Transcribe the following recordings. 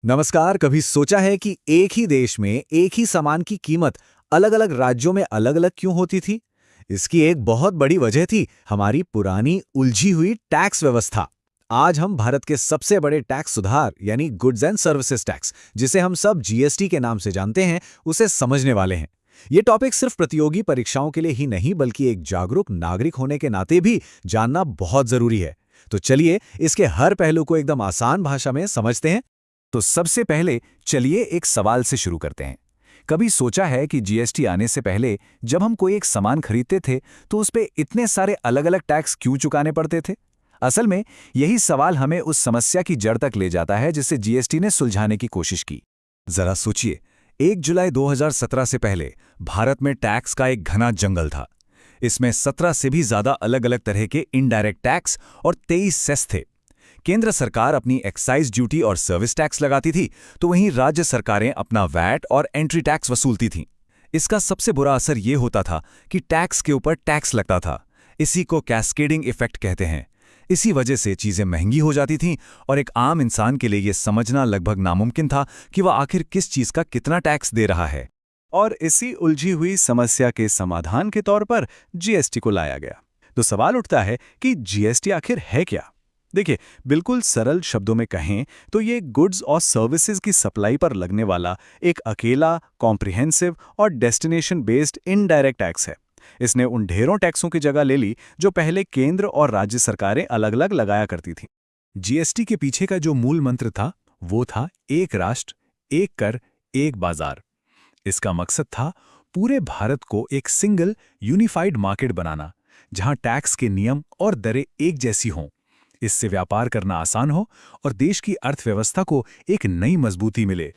नमस्कार। कभी सोचा है कि एक ही देश में एक ही सामान की कीमत अलग-अलग राज्यों में अलग-अलग क्यों होती थी? इसकी एक बहुत बड़ी वजह थी हमारी पुरानी उलझी हुई टैक्स व्यवस्था। आज हम भारत के सबसे बड़े टैक्स सुधार यानी गुड्स एंड सर्विसेज टैक्स, जिसे हम सब जीएसटी के नाम से जानते हैं, उसे समझने वाले हैं। ये टॉपिक सिर्फ प्रतियोगी परीक्षाओं के लिए ही नहीं बल्कि एक जागरूक नागरिक होने के नाते भी जानना बहुत जरूरी है। तो चलिए इसके हर पहलू को एकदम आसान भाषा में समझते हैं। तो सबसे पहले चलिए एक सवाल से शुरू करते हैं। कभी सोचा है कि जीएसटी आने से पहले जब हम कोई एक सामान खरीदते थे तो उस पे इतने सारे अलग-अलग टैक्स क्यों चुकाने पड़ते थे? असल में यही सवाल हमें उस समस्या की जड़ तक ले जाता है जिसे जीएसटी ने सुलझाने की कोशिश की। जरा सोचिए, 1 जुलाई 2017 से पहले भारत में टैक्स का एक घना जंगल था। इसमें 17 से भी ज्यादा अलग-अलग तरह के इनडायरेक्ट टैक्स और 23 सेस थे। केंद्र सरकार अपनी एक्साइज ड्यूटी और सर्विस टैक्स लगाती थी, तो वहीं राज्य सरकारें अपना वैट और एंट्री टैक्स वसूलती थीं। इसका सबसे बुरा असर ये होता था कि टैक्स के ऊपर टैक्स लगता था। इसी को कैस्केडिंग इफेक्ट कहते हैं। इसी वजह से चीजें महंगी हो जाती थीं और एक आम इंसान के लिए यह समझना लगभग नामुमकिन था कि वह आखिर किस चीज का कितना टैक्स दे रहा है। और इसी उलझी हुई समस्या के समाधान के तौर पर जीएसटी को लाया गया। तो सवाल उठता है कि जीएसटी आखिर है क्या? देखिए, बिल्कुल सरल शब्दों में कहें तो ये गुड्स और सर्विसेज की सप्लाई पर लगने वाला एक अकेला, कॉम्प्रिहेंसिव और डेस्टिनेशन बेस्ड इनडायरेक्ट टैक्स है। इसने उन ढेरों टैक्सों की जगह ले ली जो पहले केंद्र और राज्य सरकारें अलग-अलग लगाया करती थीं। जीएसटी के पीछे का जो मूल मंत्र था, वो था एक राष्ट्र, एक कर, एक बाजार। इसका मकसद था पूरे भारत को एक सिंगल यूनिफाइड मार्केट बनाना, जहां टैक्स के नियम और दरें एक जैसी हों। इससे व्यापार करना आसान हो और देश की अर्थव्यवस्था को एक नई मजबूती मिले।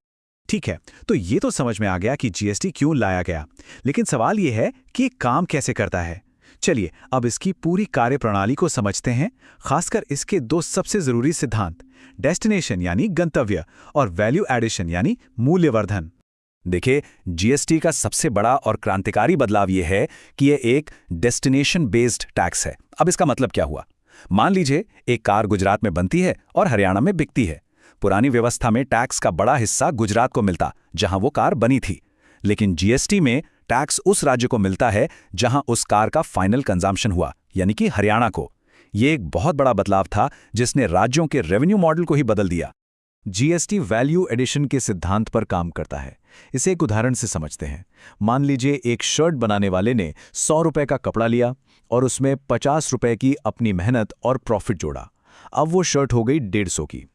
ठीक है, तो ये तो समझ में आ गया कि जीएसटी क्यों लाया गया, लेकिन सवाल ये है कि ये काम कैसे करता है। चलिए अब इसकी पूरी कार्यप्रणाली को समझते हैं, खासकर इसके दो सबसे जरूरी सिद्धांत, डेस्टिनेशन यानी गंतव्य और वैल्यू एडिशन यानी मूल्यवर्धन। देखिए, जीएसटी का सबसे बड़ा और क्रांतिकारी बदलाव यह है कि यह एक डेस्टिनेशन बेस्ड टैक्स है। अब इसका मतलब क्या हुआ? मान लीजिए एक कार गुजरात में बनती है और हरियाणा में बिकती है। पुरानी व्यवस्था में टैक्स का बड़ा हिस्सा गुजरात को मिलता, जहां वो कार बनी थी। लेकिन जीएसटी में टैक्स उस राज्य को मिलता है जहां उस कार का फाइनल कंजम्पशन हुआ, यानी कि हरियाणा को। ये एक बहुत बड़ा बदलाव था जिसने राज्यों के रेवेन्यू मॉडल को ही बदल दिया। जीएसटी वैल्यू एडिशन के सिद्धांत पर काम करता है। इसे एक उदाहरण से समझते हैं। मान लीजिए एक शर्ट बनाने वाले ने 100 रुपए का कपड़ा लिया और उसमें 50 रुपए की अपनी मेहनत और प्रॉफिट जोड़ा। अब वो शर्ट हो गई 150 की,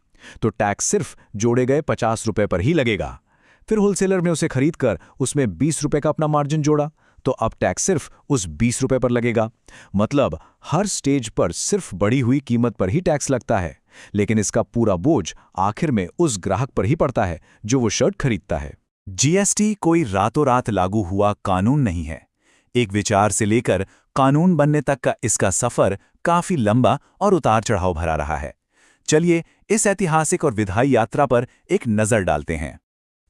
तो टैक्स सिर्फ जोड़े गए 50 रुपए पर ही लगेगा। फिर होलसेलर ने उसे खरीदकर उसमें 20 रुपए का अपना मार्जिन जोड़ा, तो अब टैक्स सिर्फ उस 20 रुपए पर लगेगा। मतलब हर स्टेज पर सिर्फ बढ़ी हुई कीमत पर ही टैक्स लगता है, लेकिन इसका पूरा बोझ आखिर में उस ग्राहक पर ही पड़ता है जो वो शर्ट खरीदता है। जीएसटी कोई रातों रात लागू हुआ कानून नहीं है। एक विचार से लेकर कानून बनने तक का इसका सफर काफी लंबा और उतार चढ़ाव भरा रहा है। चलिए इस ऐतिहासिक और विधायी यात्रा पर एक नजर डालते हैं।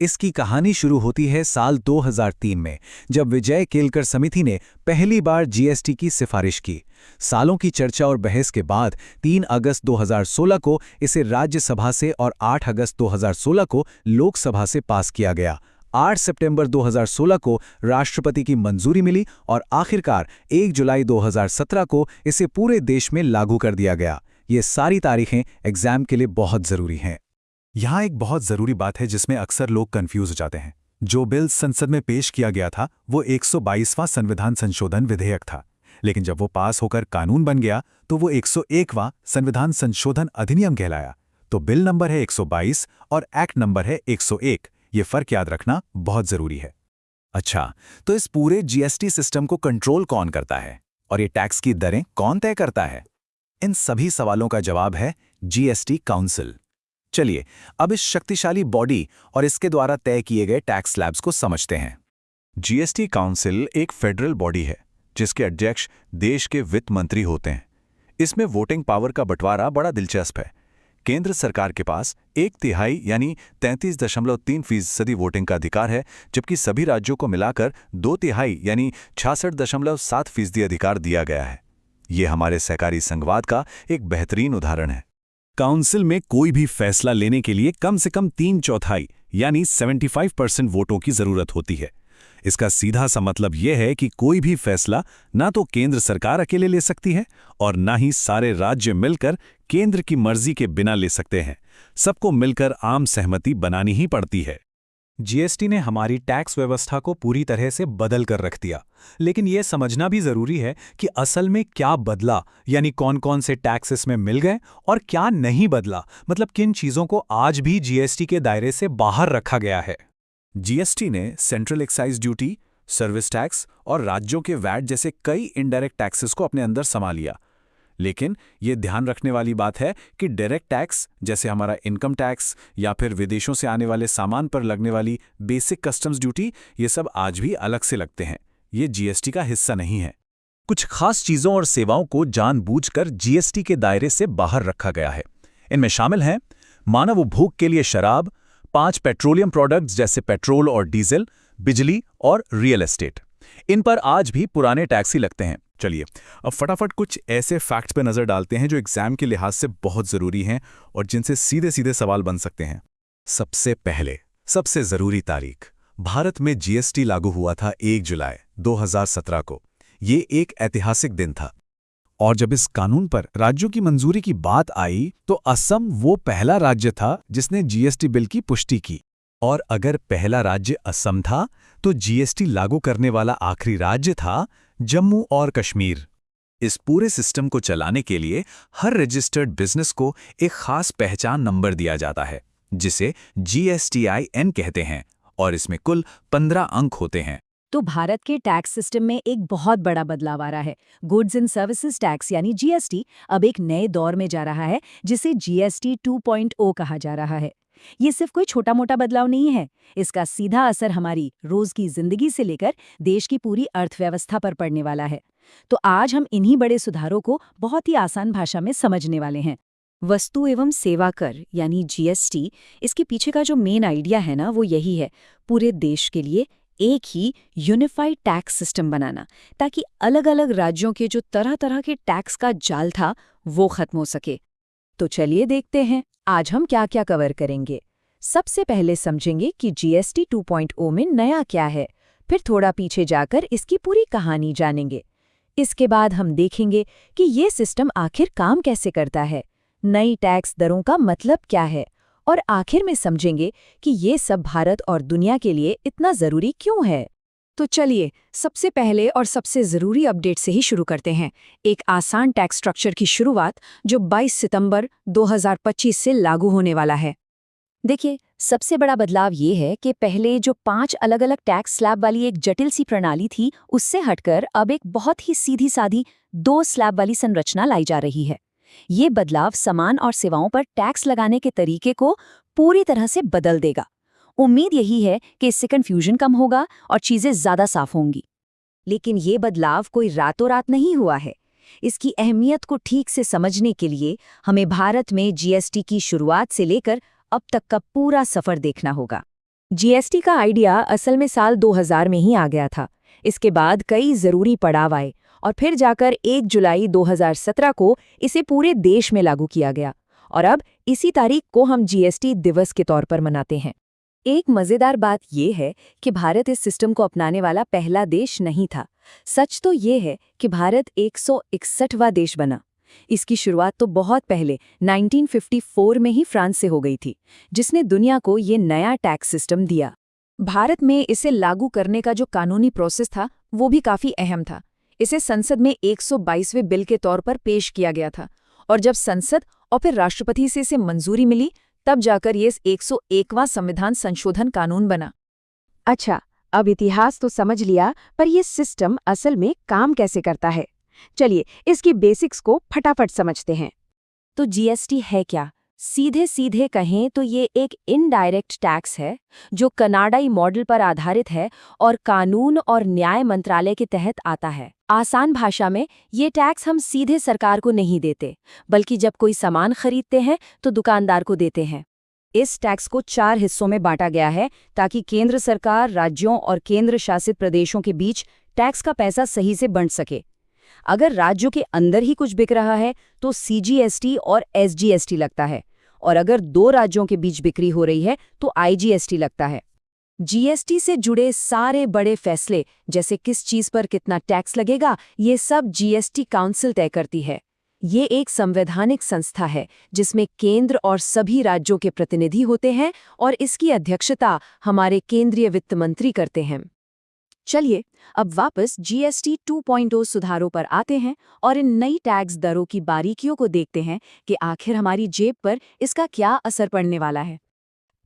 इसकी कहानी शुरू होती है साल 2003 में, जब विजय केलकर समिति ने पहली बार जीएसटी की सिफारिश की। सालों की चर्चा और बहस के बाद 3 अगस्त 2016 को इसे राज्यसभा से और 8 अगस्त 2016 को लोकसभा से पास किया गया। 8 सितंबर 2016 को राष्ट्रपति की मंजूरी मिली और आखिरकार 1 जुलाई 2017 को इसे पूरे देश में लागू कर दिया गया। ये सारी तारीखें एग्जाम के लिए बहुत जरूरी हैं। यहाँ एक बहुत जरूरी बात है जिसमें अक्सर लोग कंफ्यूज हो जाते हैं। जो बिल संसद में पेश किया गया था वो 122वां संविधान संशोधन विधेयक था, लेकिन जब वो पास होकर कानून बन गया तो वो 101वां संविधान संशोधन अधिनियम कहलाया। तो बिल नंबर है 122 और एक्ट नंबर है 101। ये फर्क याद रखना बहुत जरूरी है। अच्छा, तो इस पूरे जीएसटी सिस्टम को कंट्रोल कौन करता है और ये टैक्स की दरें कौन तय करता है? इन सभी सवालों का जवाब है जीएसटी काउंसिल। चलिए अब इस शक्तिशाली बॉडी और इसके द्वारा तय किए गए टैक्स स्लैब्स को समझते हैं। जीएसटी काउंसिल एक फेडरल बॉडी है जिसके अध्यक्ष देश के वित्त मंत्री होते हैं। इसमें वोटिंग पावर का बंटवारा बड़ा दिलचस्प है। केंद्र सरकार के पास 1/3 यानी 33.3% वोटिंग का अधिकार है, जबकि सभी राज्यों को मिलाकर 2/3 यानी 66.7% अधिकार दिया गया है। ये हमारे सहकारी संघवाद का एक बेहतरीन उदाहरण है। काउंसिल में कोई भी फैसला लेने के लिए कम से कम 3/4 यानी 75% वोटों की जरूरत होती है। इसका सीधा सा मतलब यह है कि कोई भी फैसला ना तो केंद्र सरकार अकेले ले सकती है और ना ही सारे राज्य मिलकर केंद्र की मर्जी के बिना ले सकते हैं। सबको मिलकर आम सहमति बनानी ही पड़ती है। जीएसटी ने हमारी टैक्स व्यवस्था को पूरी तरह से बदल कर रख दिया, लेकिन यह समझना भी जरूरी है कि असल में क्या बदला, यानी कौन कौन से टैक्स इसमें मिल गए और क्या नहीं बदला, मतलब किन चीजों को आज भी जीएसटी के दायरे से बाहर रखा गया है। जीएसटी ने central excise duty, service tax और राज्यों के वैट जैसे कई इनडायरेक्ट टैक्सेस को अपने अंदर समा लिया। लेकिन ये ध्यान रखने वाली बात है कि डायरेक्ट टैक्स जैसे हमारा इनकम टैक्स या फिर विदेशों से आने वाले सामान पर लगने वाली बेसिक कस्टम्स ड्यूटी, ये सब आज भी अलग से लगते हैं। ये जीएसटी का हिस्सा नहीं है। कुछ खास चीजों और सेवाओं को जानबूझकर जीएसटी के दायरे से बाहर रखा गया है। इनमें शामिल हैं मानव उपभोग के लिए शराब, 5 पेट्रोलियम प्रोडक्ट्स जैसे पेट्रोल और डीजल, बिजली और रियल एस्टेट। इन पर आज भी पुराने टैक्स ही लगते हैं। चलिए अब फटाफट कुछ ऐसे फैक्ट्स पे नजर डालते हैं जो एग्जाम के लिहाज से बहुत जरूरी हैं और जिनसे सीधे सीधे सवाल बन सकते हैं। सबसे पहले सबसे जरूरी तारीख, भारत में जीएसटी लागू हुआ था 1 जुलाई 2017 को। ये एक ऐतिहासिक दिन था और जब इस कानून पर राज्यों की मंजूरी की बात आई तो असम वो पहला राज्य था जिसने जीएसटी बिल की पुष्टि की। और अगर पहला राज्य असम था तो जीएसटी लागू करने वाला आखिरी राज्य था जम्मू और कश्मीर। इस पूरे सिस्टम को चलाने के लिए हर रजिस्टर्ड बिजनेस को एक खास पहचान नंबर दिया जाता है जिसे GSTIN कहते हैं और इसमें कुल 15 अंक होते हैं। तो भारत के टैक्स सिस्टम में एक बहुत बड़ा बदलाव आ रहा है। गुड्स एंड सर्विसेज टैक्स यानी जीएसटी अब एक नए दौर में जा रहा है जिसे GST 2.0 कहा जा रहा है। ये सिर्फ कोई छोटा मोटा बदलाव नहीं है, इसका सीधा असर हमारी रोज की जिंदगी से लेकर देश की पूरी अर्थव्यवस्था पर पड़ने वाला है। तो आज हम इन्हीं बड़े सुधारों को बहुत ही आसान भाषा में समझने वाले हैं। वस्तु एवं सेवा कर यानी जीएसटी, इसके पीछे का जो मेन आइडिया है ना, वो यही है, पूरे देश के लिए एक ही यूनिफाइड टैक्स सिस्टम बनाना, ताकि अलग अलग राज्यों के जो तरह तरह के टैक्स का जाल था वो खत्म हो सके। तो चलिए देखते हैं आज हम क्या क्या कवर करेंगे। सबसे पहले समझेंगे कि GST 2.0 में नया क्या है, फिर थोड़ा पीछे जाकर इसकी पूरी कहानी जानेंगे। इसके बाद हम देखेंगे कि ये सिस्टम आखिर काम कैसे करता है, नई टैक्स दरों का मतलब क्या है, और आखिर में समझेंगे कि ये सब भारत और दुनिया के लिए इतना जरूरी क्यों है। तो चलिए सबसे पहले और सबसे ज़रूरी अपडेट से ही शुरू करते हैं। एक आसान टैक्स स्ट्रक्चर की शुरुआत जो 22 सितंबर 2025 से लागू होने वाला है। देखिए, सबसे बड़ा बदलाव ये है कि पहले जो 5 अलग अलग टैक्स स्लैब वाली एक जटिल सी प्रणाली थी, उससे हटकर अब एक बहुत ही सीधी सादी 2 स्लैब वाली संरचना लाई जा रही है। ये बदलाव सामान और सेवाओं पर टैक्स लगाने के तरीके को पूरी तरह से बदल देगा। उम्मीद यही है कि इससे कन्फ्यूजन कम होगा और चीजें ज्यादा साफ होंगी। लेकिन ये बदलाव कोई रातों रात नहीं हुआ है। इसकी अहमियत को ठीक से समझने के लिए हमें भारत में जीएसटी की शुरुआत से लेकर अब तक का पूरा सफर देखना होगा। जीएसटी का आइडिया असल में साल 2000 में ही आ गया था। इसके बाद कई जरूरी पड़ाव आए और फिर जाकर 1 जुलाई 2017 को इसे पूरे देश में लागू किया गया और अब इसी तारीख को हम जीएसटी दिवस के तौर पर मनाते हैं। एक मजेदार बात यह है कि भारत इस सिस्टम को अपनाने वाला पहला देश नहीं था। सच तो ये है कि भारत 161वां देश बना। इसकी शुरुआत तो बहुत पहले 1954 में ही फ्रांस से हो गई थी, जिसने दुनिया को ये नया टैक्स सिस्टम दिया। भारत में इसे लागू करने का जो कानूनी प्रोसेस था वो भी काफी अहम था। इसे संसद में 122वें बिल के तौर पर पेश किया गया था और जब संसद और फिर राष्ट्रपति से इसे मंजूरी मिली तब जाकर ये 101वां संविधान संशोधन कानून बना। अच्छा, अब इतिहास तो समझ लिया, पर यह सिस्टम असल में काम कैसे करता है? चलिए इसकी बेसिक्स को फटाफट समझते हैं। तो जीएसटी है क्या? सीधे सीधे कहें तो ये एक इनडायरेक्ट टैक्स है जो कनाडाई मॉडल पर आधारित है और कानून और न्याय मंत्रालय के तहत आता है। आसान भाषा में ये टैक्स हम सीधे सरकार को नहीं देते, बल्कि जब कोई सामान खरीदते हैं तो दुकानदार को देते हैं। इस टैक्स को 4 हिस्सों में बांटा गया है ताकि केंद्र सरकार, राज्यों और केंद्र शासित प्रदेशों के बीच टैक्स का पैसा सही से बंट सके। अगर राज्यों के अंदर ही कुछ बिक रहा है तो CGST और SGST लगता है, और अगर 2 राज्यों के बीच बिक्री हो रही है तो IGST लगता है। GST से जुड़े सारे बड़े फैसले, जैसे किस चीज पर कितना टैक्स लगेगा, ये सब GST काउंसिल तय करती है। ये एक संवैधानिक संस्था है जिसमें केंद्र और सभी राज्यों के प्रतिनिधि होते हैं, और इसकी अध्यक्षता हमारे केंद्रीय वित्त मंत्री करते हैं। चलिए अब वापस GST 2.0 सुधारों पर आते हैं और इन नई टैक्स दरों की बारीकियों को देखते हैं कि आखिर हमारी जेब पर इसका क्या असर पड़ने वाला है।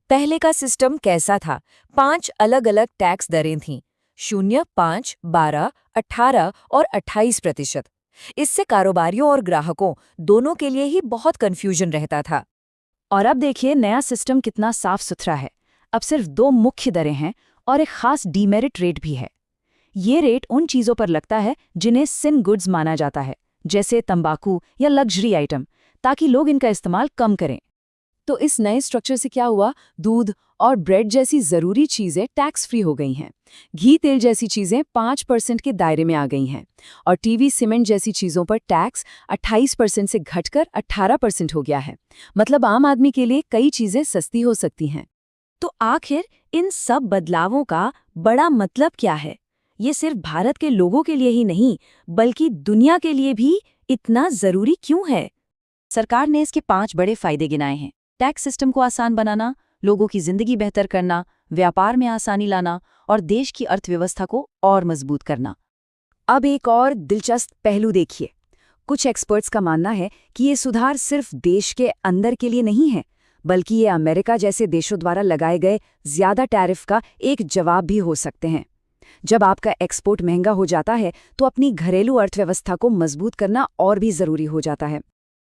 पहले का सिस्टम कैसा था? 5 अलग-अलग टैक्स दरें थीं, 0, 5, 12, 18 और 28%। इससे कारोबारियों और ग्राहकों दोनों के लिए ही बहुत कंफ्यूजन रहता था। और अब देखिए नया सिस्टम कितना साफ सुथरा है। अब सिर्फ 2 मुख्य दरें हैं और एक खास डीमेरिट रेट भी है। ये रेट उन चीज़ों पर लगता है जिन्हें सिन गुड्स माना जाता है, जैसे तंबाकू या लग्जरी आइटम, ताकि लोग इनका इस्तेमाल कम करें। तो इस नए स्ट्रक्चर से क्या हुआ? दूध और ब्रेड जैसी ज़रूरी चीज़ें टैक्स फ्री हो गई हैं। घी तेल जैसी चीज़ें 5% के दायरे में आ गई हैं, और टीवी सीमेंट जैसी चीज़ों पर टैक्स 28% से घटकर 18% हो गया है। मतलब आम आदमी के लिए कई चीज़ें सस्ती हो सकती हैं। तो आखिर इन सब बदलावों का बड़ा मतलब क्या है? ये सिर्फ भारत के लोगों के लिए ही नहीं, बल्कि दुनिया के लिए भी इतना ज़रूरी क्यों है? सरकार ने इसके 5 बड़े फायदे गिनाए हैं। टैक्स सिस्टम को आसान बनाना, लोगों की जिंदगी बेहतर करना, व्यापार में आसानी लाना और देश की अर्थव्यवस्था को और मजबूत करना। अब एक और दिलचस्प पहलू देखिए। कुछ एक्सपर्ट्स का मानना है कि ये सुधार सिर्फ देश के अंदर के लिए नहीं है, बल्कि ये अमेरिका जैसे देशों द्वारा लगाए गए ज्यादा टैरिफ का एक जवाब भी हो सकते हैं। जब आपका एक्सपोर्ट महंगा हो जाता है तो अपनी घरेलू अर्थव्यवस्था को मजबूत करना और भी जरूरी हो जाता है।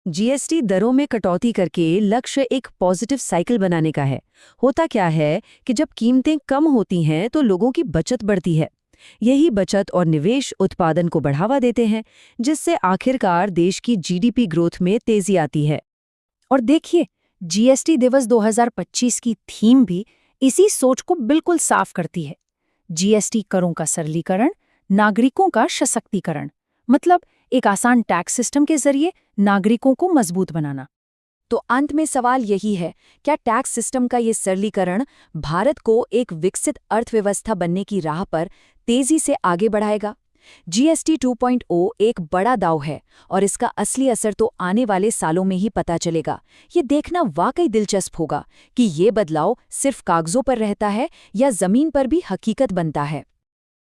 GST दरों में कटौती करके लक्ष्य एक पॉजिटिव साइकिल बनाने का है। होता क्या है कि जब कीमतें कम होती हैं तो लोगों की बचत बढ़ती है। यही बचत और निवेश उत्पादन को बढ़ावा देते हैं, जिससे आखिरकार देश की GDP ग्रोथ में तेजी आती है। और देखिए, GST दिवस 2025 की थीम भी इसी सोच को बिल्कुल साफ करती है। GST करों का सरलीकरण, नागरिकों का सशक्तिकरण, मतलब एक आसान टैक्स सिस्टम के जरिए नागरिकों को मजबूत बनाना। तो अंत में सवाल यही है, क्या टैक्स सिस्टम का ये सरलीकरण भारत को एक विकसित अर्थव्यवस्था बनने की राह पर तेजी से आगे बढ़ाएगा? GST 2.0 एक बड़ा दांव है और इसका असली असर तो आने वाले सालों में ही पता चलेगा। ये देखना वाकई दिलचस्प होगा कि ये बदलाव सिर्फ कागजों पर रहता है या जमीन पर भी हकीकत बनता है।